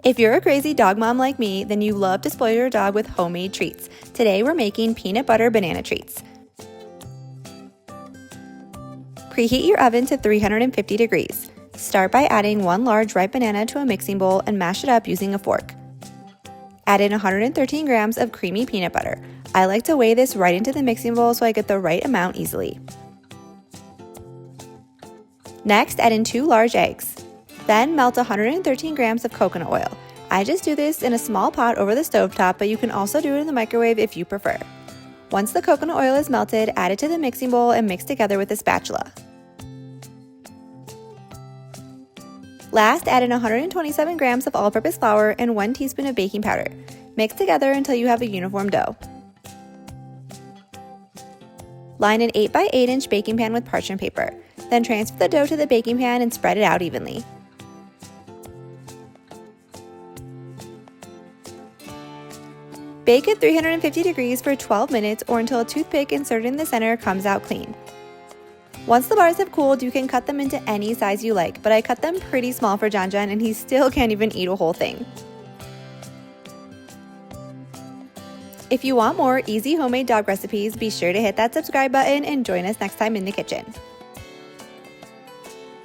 If you're a crazy dog mom like me, then you love to spoil your dog with homemade treats. Today we're making peanut butter banana treats. Preheat your oven to 350 degrees. Start by adding 1 large ripe banana to a mixing bowl and mash it up using a fork. Add in 113 grams of creamy peanut butter. I like to weigh this right into the mixing bowl so I get the right amount easily. Next, add in 2 large eggs. Then melt 113 grams of coconut oil. I just do this in a small pot over the stovetop, but you can also do it in the microwave if you prefer. Once the coconut oil is melted, add it to the mixing bowl and mix together with a spatula. Last, add in 127 grams of all-purpose flour and 1 teaspoon of baking powder. Mix together until you have a uniform dough. Line an 8 by 8 inch baking pan with parchment paper. Then transfer the dough to the baking pan and spread it out evenly. Bake at 350 degrees for 12 minutes or until a toothpick inserted in the center comes out clean. Once the bars have cooled, you can cut them into any size you like, but I cut them pretty small for John and he still can't even eat a whole thing. If you want more easy homemade dog recipes, be sure to hit that subscribe button and join us next time in the kitchen.